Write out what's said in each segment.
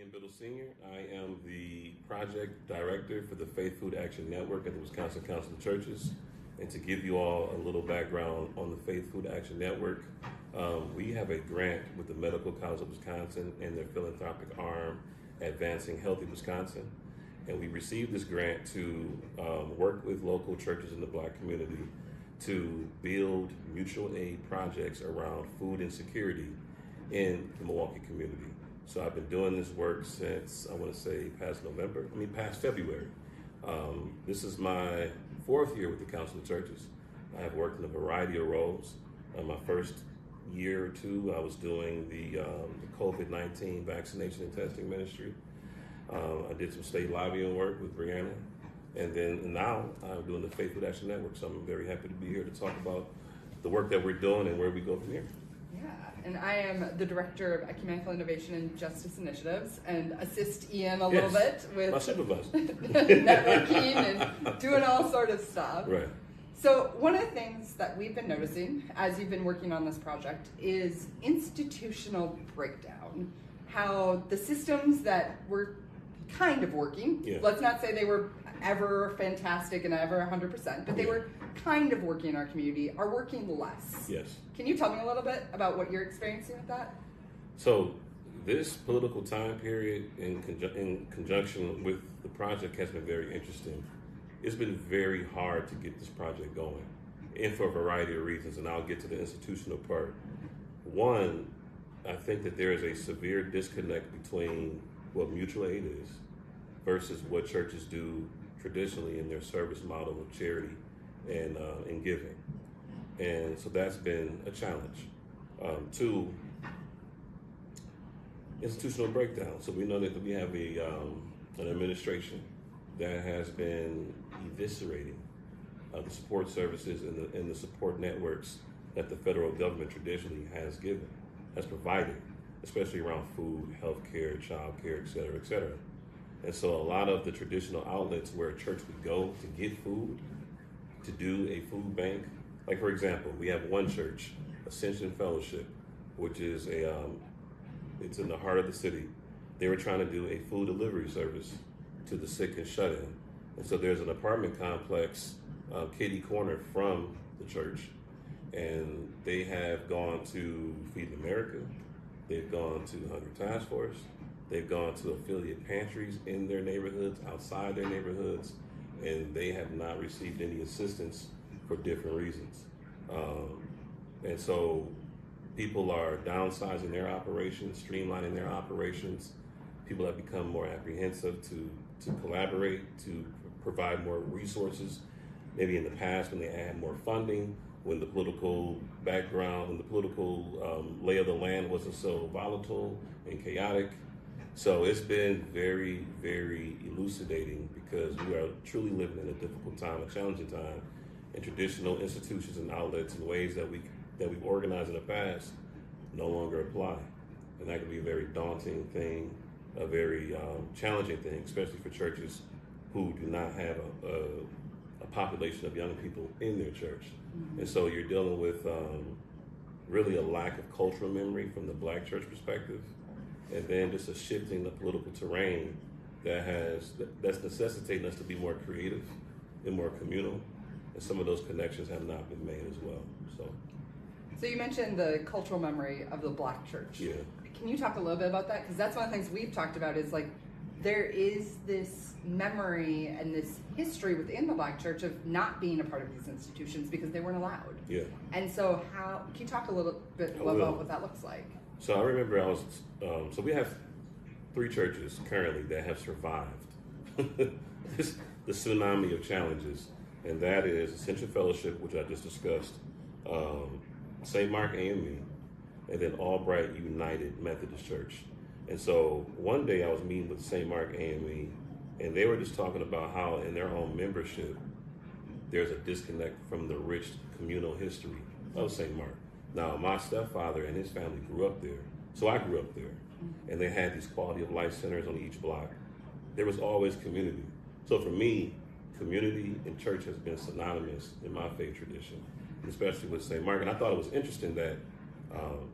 Biddle Sr. I am the project director for the Faith Food Action Network at the Wisconsin Council of Churches. And to give you all a little background on the Faith Food Action Network, we have a grant with the Medical College of Wisconsin and their philanthropic arm, Advancing Healthy Wisconsin. And we received this grant to work with local churches in the Black community to build mutual aid projects around food insecurity in the Milwaukee community. So I've been doing this work since, I want to say, past February. This is my 4th year with the Council of Churches. I have worked in a variety of roles. My first year or two, I was doing the COVID-19 vaccination and testing ministry. I did some state lobbying work with Breanna. And now I'm doing the Faith Food Action Network. So I'm very happy to be here to talk about the work that we're doing and where we go from here. Yeah, and I am the Director of Ecumenical Innovation and Justice Initiatives and assist Eyon a little bit with my supervisor. networking and doing all sort of stuff. Right. So one of the things that we've been noticing as you've been working on this project is institutional breakdown. How the systems that were kind of working, let's not say they were ever fantastic and ever 100%, but they were kind of working in our community, are working less. Yes. Can you tell me a little bit about what you're experiencing with that? So this political time period in conjunction with the project has been very interesting. It's been very hard to get this project going, and for a variety of reasons, and I'll get to the institutional part. One, I think that there is a severe disconnect between what mutual aid is versus what churches do traditionally in their service model of charity and giving. And so that's been a challenge. Two, institutional breakdown. So we know that we have an administration that has been eviscerating the support services and the support networks that the federal government traditionally has provided, especially around food, healthcare, childcare, et cetera, et cetera. And so a lot of the traditional outlets where a church would go to get food, to do a food bank, like for example, we have one church, Ascension Fellowship, which is it's in the heart of the city. They were trying to do a food delivery service to the sick and shut-in. And so there's an apartment complex, kitty corner from the church, and they have gone to Feed America, they've gone to Hunger Task Force, they've gone to affiliate pantries in their neighborhoods, outside their neighborhoods, and they have not received any assistance for different reasons. And so people are downsizing their operations, streamlining their operations. People have become more apprehensive to collaborate, to provide more resources. Maybe in the past when they had more funding, when the political background, when the political lay of the land wasn't so volatile and chaotic. So it's been very, very elucidating because we are truly living in a difficult time, a challenging time, and traditional institutions and outlets and ways that we've organized in the past no longer apply. And that can be a very daunting thing, a very challenging thing, especially for churches who do not have a population of young people in their church. Mm-hmm. And so you're dealing with really a lack of cultural memory from the Black church perspective, and then just a shifting the political terrain that's necessitating us to be more creative and more communal, and some of those connections have not been made as well. So you mentioned the cultural memory of the Black church. Yeah. Can you talk a little bit about that? Because that's one of the things we've talked about is like there is this memory and this history within the Black church of not being a part of these institutions because they weren't allowed. Yeah. And so can you talk a little bit about what that looks like? So I remember so we have 3 churches currently that have survived the tsunami of challenges, and that is Ascension Fellowship, which I just discussed, St. Mark AME, and then Albright United Methodist Church. And so one day I was meeting with St. Mark AME, and they were just talking about how in their own membership, there's a disconnect from the rich communal history of St. Mark. Now, my stepfather and his family grew up there, so I grew up there, and they had these quality of life centers on each block. There was always community. So for me, community and church has been synonymous in my faith tradition, especially with St. Mark. And I thought it was interesting that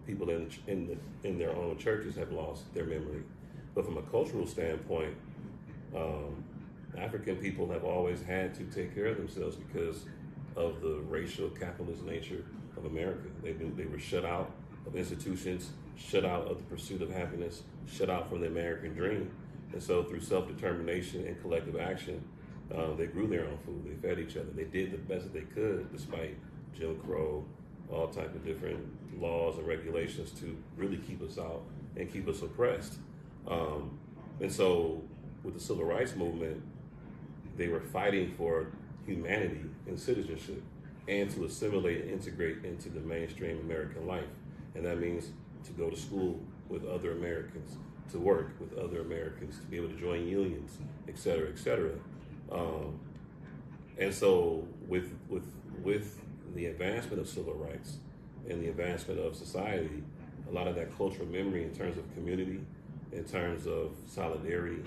people in their own churches have lost their memory But from a cultural standpoint, African people have always had to take care of themselves because of the racial capitalist nature of America. They were shut out of institutions, shut out of the pursuit of happiness, shut out from the American dream. And so through self-determination and collective action, they grew their own food, they fed each other, they did the best that they could despite Jim Crow, all type of different laws and regulations to really keep us out and keep us oppressed. And so with the civil rights movement, they were fighting for humanity and citizenship and to assimilate and integrate into the mainstream American life. And that means to go to school with other Americans, to work with other Americans, to be able to join unions, et cetera, et cetera. And so with the advancement of civil rights and the advancement of society, a lot of that cultural memory in terms of community, in terms of solidarity,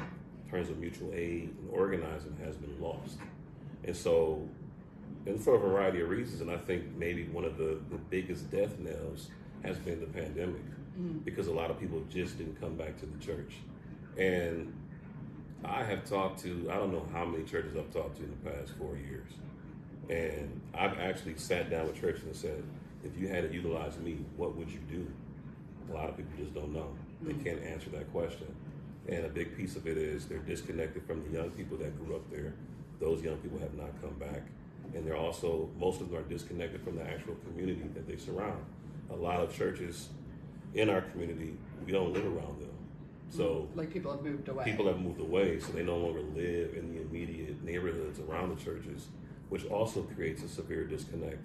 in terms of mutual aid and organizing has been lost. And so, and for a variety of reasons, and I think maybe one of the biggest death knells has been the pandemic, because a lot of people just didn't come back to the church. And I have talked to, I don't know how many churches I've talked to in the past 4 years. And I've actually sat down with churches and said, if you had to utilize me, what would you do? A lot of people just don't know. They can't answer that question. And a big piece of it is they're disconnected from the young people that grew up there. Those young people have not come back. And they're also, most of them are disconnected from the actual community that they surround. A lot of churches in our community, we don't live around them. So like people have moved away. People have moved away, so they no longer live in the immediate neighborhoods around the churches, which also creates a severe disconnect.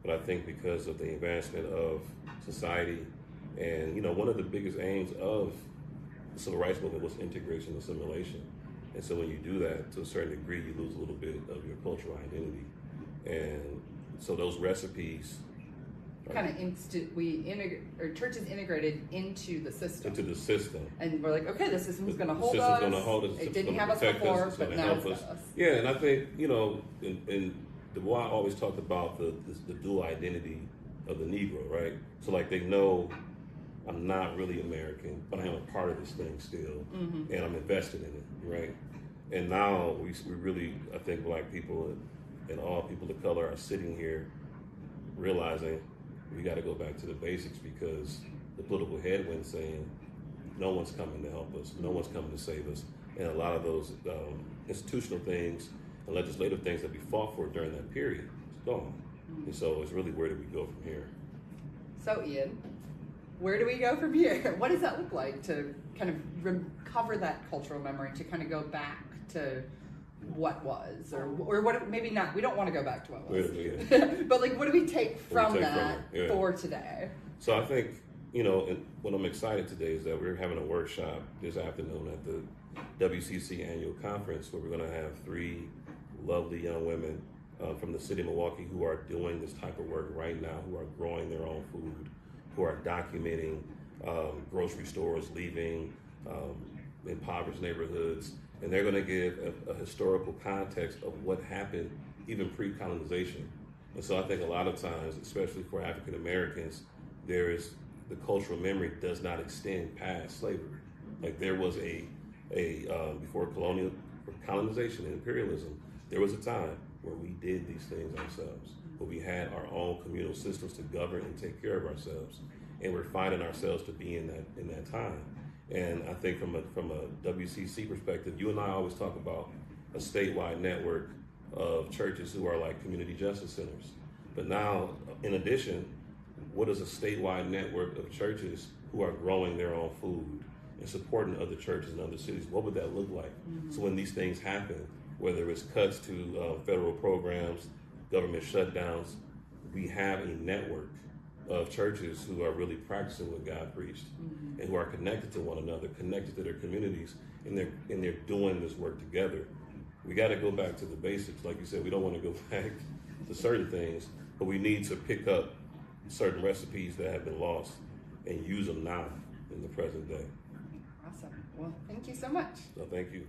But I think because of the advancement of society, and you know, one of the biggest aims of the civil rights movement was integration and assimilation. And so when you do that, to a certain degree, you lose a little bit of your cultural identity. And so those recipes kind of churches integrated into the system. Into the system. And we're like, okay, the system's going to hold us. The system's going to hold us. It didn't have us before, but now it's got us. Yeah, and I think, you know, and Du Bois always talked about the dual identity of the Negro, right? So like they know I'm not really American, but I am a part of this thing still, and I'm invested in it, right? And now we really, I think Black people and all people of color are sitting here realizing we got to go back to the basics, because the political headwind saying no one's coming to help us, no one's coming to save us, and a lot of those institutional things and legislative things that we fought for during that period is gone. And so it's really, where do we go from here? So Eyon, where do we go from here? What does that look like to kind of recover that cultural memory, to kind of go back to what was, or what, maybe not, we don't want to go back to what was, but like, what do we take from that for today? So I think, you know, and what I'm excited today is that we're having a workshop this afternoon at the WCC annual conference, where we're going to have 3 lovely young women from the city of Milwaukee who are doing this type of work right now, who are growing their own food, who are documenting grocery stores leaving impoverished neighborhoods. And they're going to give a historical context of what happened even pre-colonization. And so I think a lot of times, especially for African Americans, there is the cultural memory does not extend past slavery. Like there was before colonization and imperialism, there was a time where we did these things ourselves, where we had our own communal systems to govern and take care of ourselves. And we're finding ourselves to be in that time. And I think from a WCC perspective, you and I always talk about a statewide network of churches who are like community justice centers. But now, in addition, what is a statewide network of churches who are growing their own food and supporting other churches in other cities? What would that look like? So when these things happen, whether it's cuts to federal programs, government shutdowns, we have a network of churches who are really practicing what God preached, and who are connected to one another, connected to their communities, and they're doing this work together. We got to go back to the basics. Like you said, we don't want to go back to certain things, but we need to pick up certain recipes that have been lost and use them now in the present day. Awesome. Well, thank you so much. So thank you.